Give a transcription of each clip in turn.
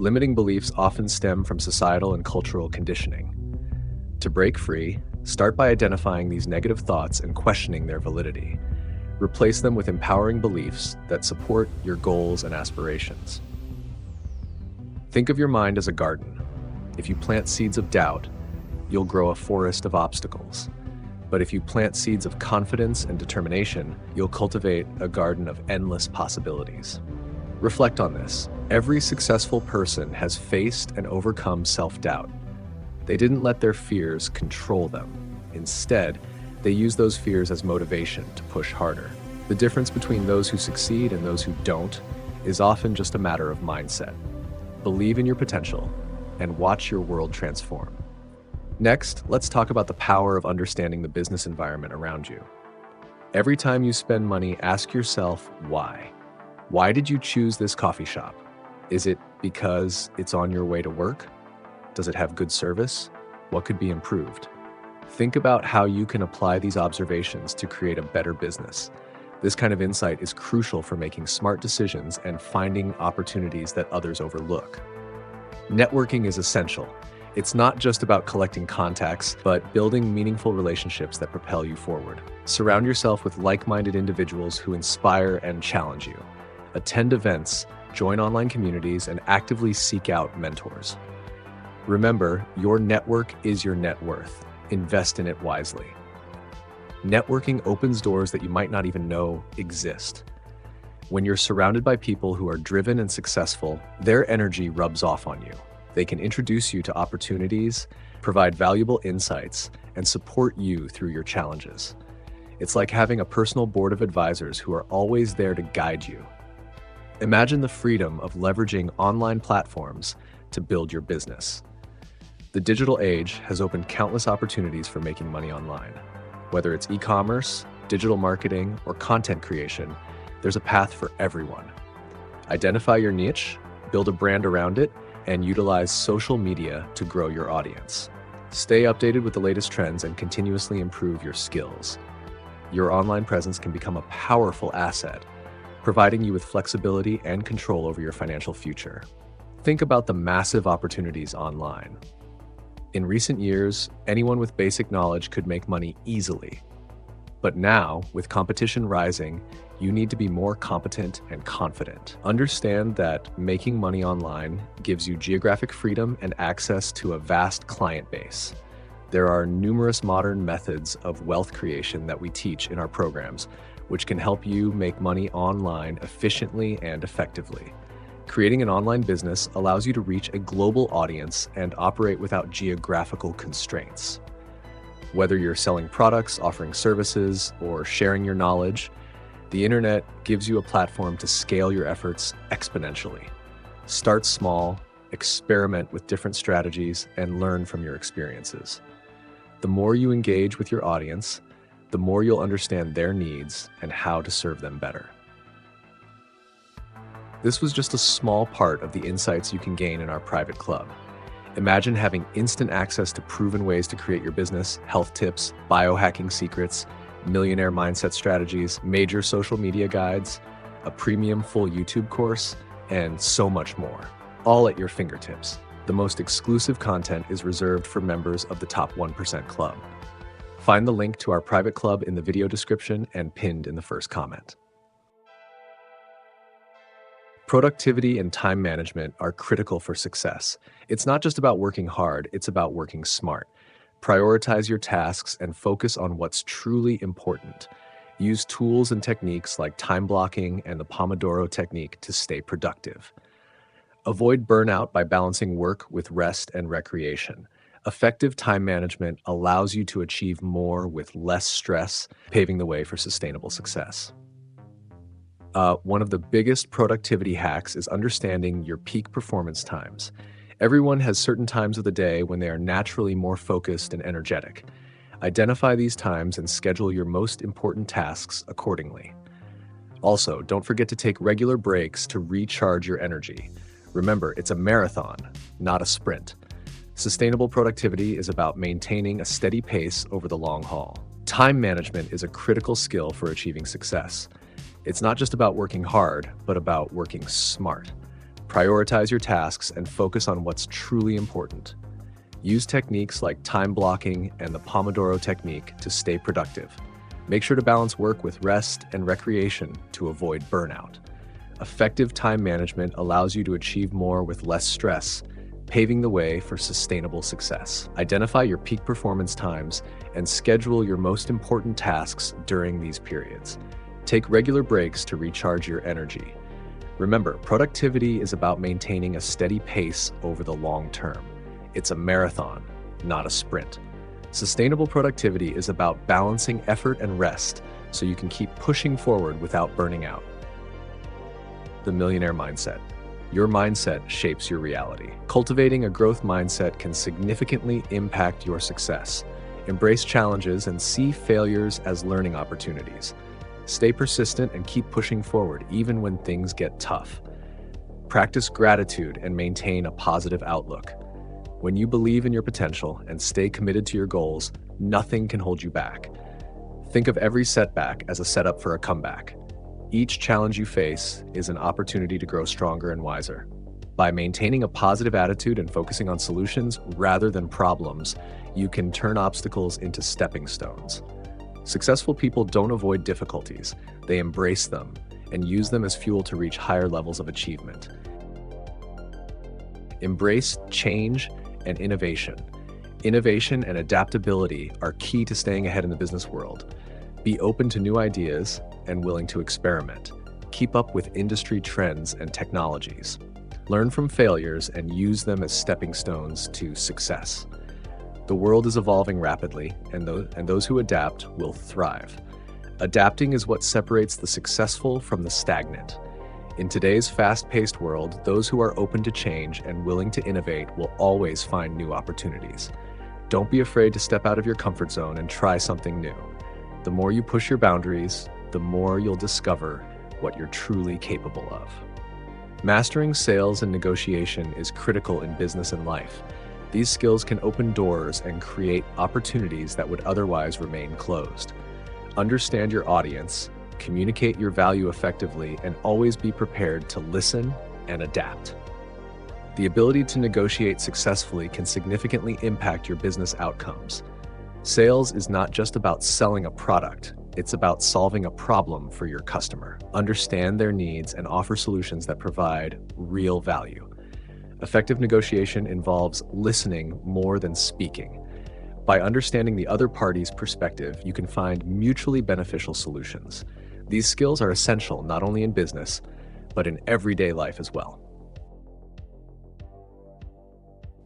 Limiting beliefs often stem from societal and cultural conditioning. To break free, start by identifying these negative thoughts and questioning their validity. Replace them with empowering beliefs that support your goals and aspirations. Think of your mind as a garden. If you plant seeds of doubt, you'll grow a forest of obstacles. But if you plant seeds of confidence and determination, you'll cultivate a garden of endless possibilities. Reflect on this. Every successful person has faced and overcome self-doubt. They didn't let their fears control them. Instead, they use those fears as motivation to push harder. The difference between those who succeed and those who don't is often just a matter of mindset. Believe in your potential and watch your world transform. Next, let's talk about the power of understanding the business environment around you. Every time you spend money, ask yourself why. Why did you choose this coffee shop? Is it because it's on your way to work? Does it have good service? What could be improved? Think about how you can apply these observations to create a better business. This kind of insight is crucial for making smart decisions and finding opportunities that others overlook. Networking is essential. It's not just about collecting contacts, but building meaningful relationships that propel you forward. Surround yourself with like-minded individuals who inspire and challenge you. Attend events, join online communities, and actively seek out mentors. Remember, your network is your net worth. Invest in it wisely. Networking opens doors that you might not even know exist. When you're surrounded by people who are driven and successful, their energy rubs off on you. They can introduce you to opportunities, provide valuable insights, and support you through your challenges. It's like having a personal board of advisors who are always there to guide you. Imagine the freedom of leveraging online platforms to build your business. The digital age has opened countless opportunities for making money online. Whether it's e-commerce, digital marketing, or content creation, there's a path for everyone. Identify your niche, build a brand around it, and utilize social media to grow your audience. Stay updated with the latest trends and continuously improve your skills. Your online presence can become a powerful asset, providing you with flexibility and control over your financial future. Think about the massive opportunities online. In recent years, anyone with basic knowledge could make money easily. But now, with competition rising, you need to be more competent and confident. Understand that making money online gives you geographic freedom and access to a vast client base. There are numerous modern methods of wealth creation that we teach in our programs, which can help you make money online efficiently and effectively. Creating an online business allows you to reach a global audience and operate without geographical constraints. Whether you're selling products, offering services, or sharing your knowledge, the internet gives you a platform to scale your efforts exponentially. Start small, experiment with different strategies, and learn from your experiences. The more you engage with your audience, the more you'll understand their needs and how to serve them better. This was just a small part of the insights you can gain in our private club. Imagine having instant access to proven ways to create your business, health tips, biohacking secrets, millionaire mindset strategies, major social media guides, a premium full YouTube course, and so much more, all at your fingertips. The most exclusive content is reserved for members of the Top 1% Club. Find the link to our private club in the video description and pinned in the first comment. Productivity and time management are critical for success. It's not just about working hard, it's about working smart. Prioritize your tasks and focus on what's truly important. Use tools and techniques like time blocking and the Pomodoro technique to stay productive. Avoid burnout by balancing work with rest and recreation. Effective time management allows you to achieve more with less stress, paving the way for sustainable success. One of the biggest productivity hacks is understanding your peak performance times. Everyone has certain times of the day when they are naturally more focused and energetic. Identify these times and schedule your most important tasks accordingly. Also, don't forget to take regular breaks to recharge your energy. Remember, it's a marathon, not a sprint. Sustainable productivity is about maintaining a steady pace over the long haul. Time management is a critical skill for achieving success. It's not just about working hard, but about working smart. Prioritize your tasks and focus on what's truly important. Use techniques like time blocking and the Pomodoro technique to stay productive. Make sure to balance work with rest and recreation to avoid burnout. Effective time management allows you to achieve more with less stress, paving the way for sustainable success. Identify your peak performance times and schedule your most important tasks during these periods. Take regular breaks to recharge your energy. Remember, productivity is about maintaining a steady pace over the long term. It's a marathon, not a sprint. Sustainable productivity is about balancing effort and rest so you can keep pushing forward without burning out. The Millionaire Mindset. Your mindset shapes your reality. Cultivating a growth mindset can significantly impact your success. Embrace challenges and see failures as learning opportunities. Stay persistent and keep pushing forward even when things get tough. Practice gratitude and maintain a positive outlook. When you believe in your potential and stay committed to your goals, nothing can hold you back. Think of every setback as a setup for a comeback. Each challenge you face is an opportunity to grow stronger and wiser. By maintaining a positive attitude and focusing on solutions rather than problems, you can turn obstacles into stepping stones. Successful people don't avoid difficulties, they embrace them and use them as fuel to reach higher levels of achievement. Embrace change and innovation. Innovation and adaptability are key to staying ahead in the business world. Be open to new ideas and willing to experiment. Keep up with industry trends and technologies. Learn from failures and use them as stepping stones to success. The world is evolving rapidly, and those who adapt will thrive. Adapting is what separates the successful from the stagnant. In today's fast-paced world, those who are open to change and willing to innovate will always find new opportunities. Don't be afraid to step out of your comfort zone and try something new. The more you push your boundaries, the more you'll discover what you're truly capable of. Mastering sales and negotiation is critical in business and life. These skills can open doors and create opportunities that would otherwise remain closed. Understand your audience, communicate your value effectively, and always be prepared to listen and adapt. The ability to negotiate successfully can significantly impact your business outcomes. Sales is not just about selling a product, it's about solving a problem for your customer. Understand their needs and offer solutions that provide real value. Effective negotiation involves listening more than speaking. By understanding the other party's perspective, you can find mutually beneficial solutions. These skills are essential not only in business, but in everyday life as well.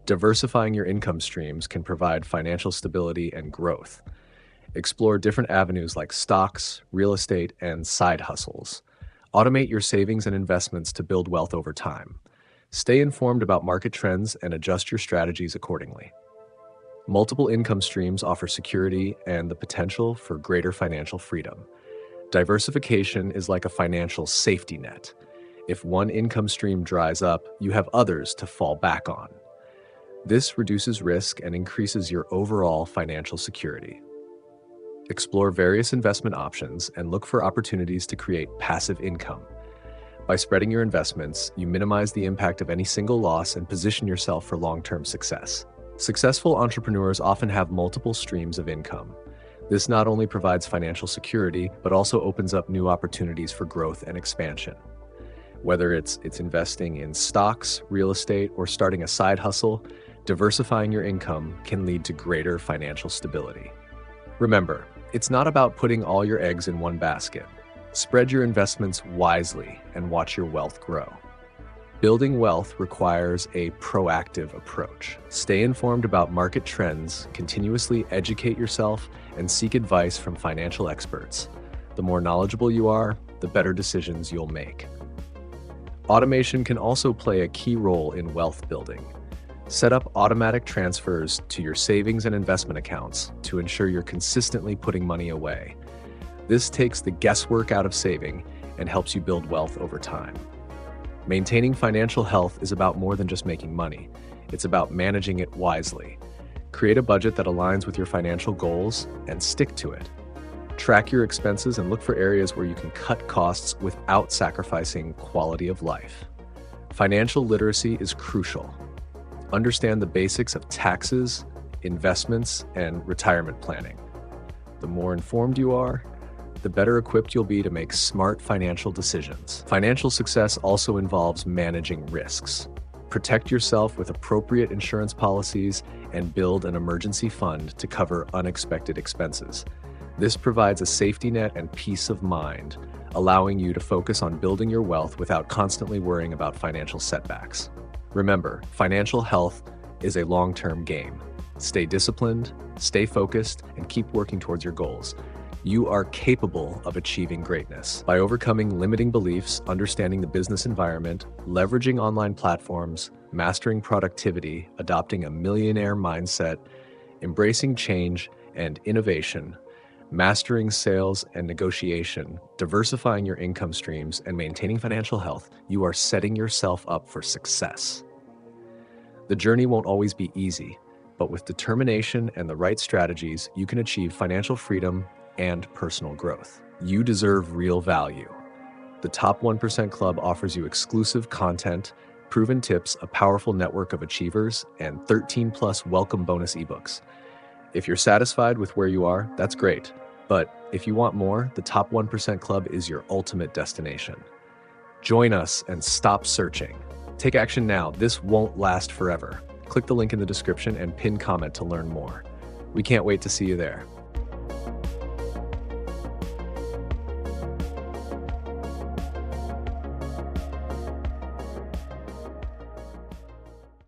Diversifying your income streams can provide financial stability and growth. Explore different avenues like stocks, real estate, and side hustles. Automate your savings and investments to build wealth over time. Stay informed about market trends and adjust your strategies accordingly. Multiple income streams offer security and the potential for greater financial freedom. Diversification is like a financial safety net. If one income stream dries up, you have others to fall back on. This reduces risk and increases your overall financial security. Explore various investment options and look for opportunities to create passive income. By spreading your investments, you minimize the impact of any single loss and position yourself for long-term success. Successful entrepreneurs often have multiple streams of income. This not only provides financial security, but also opens up new opportunities for growth and expansion. Whether it's investing in stocks, real estate, or starting a side hustle, diversifying your income can lead to greater financial stability. Remember, it's not about putting all your eggs in one basket. Spread your investments wisely and watch your wealth grow. Building wealth requires a proactive approach. Stay informed about market trends, continuously educate yourself, and seek advice from financial experts. The more knowledgeable you are, the better decisions you'll make. Automation can also play a key role in wealth building. Set up automatic transfers to your savings and investment accounts to ensure you're consistently putting money away. This takes the guesswork out of saving and helps you build wealth over time. Maintaining financial health is about more than just making money. It's about managing it wisely. Create a budget that aligns with your financial goals and stick to it. Track your expenses and look for areas where you can cut costs without sacrificing quality of life. Financial literacy is crucial. Understand the basics of taxes, investments, and retirement planning. The more informed you are, the better equipped you'll be to make smart financial decisions. Financial success also involves managing risks. Protect yourself with appropriate insurance policies and build an emergency fund to cover unexpected expenses. This provides a safety net and peace of mind, allowing you to focus on building your wealth without constantly worrying about financial setbacks. Remember, financial health is a long-term game. Stay disciplined, stay focused, and keep working towards your goals. You are capable of achieving greatness. By overcoming limiting beliefs, understanding the business environment, leveraging online platforms, mastering productivity, adopting a millionaire mindset, embracing change and innovation, mastering sales and negotiation, diversifying your income streams, and maintaining financial health, you are setting yourself up for success. The journey won't always be easy, but with determination and the right strategies, you can achieve financial freedom and personal growth. You deserve real value. The Top 1% Club offers you exclusive content, proven tips, a powerful network of achievers, and 13+ welcome bonus ebooks. If you're satisfied with where you are, that's great. But if you want more, the Top 1% Club is your ultimate destination. Join us and stop searching. Take action now. This won't last forever. Click the link in the description and pin comment to learn more. We can't wait to see you there.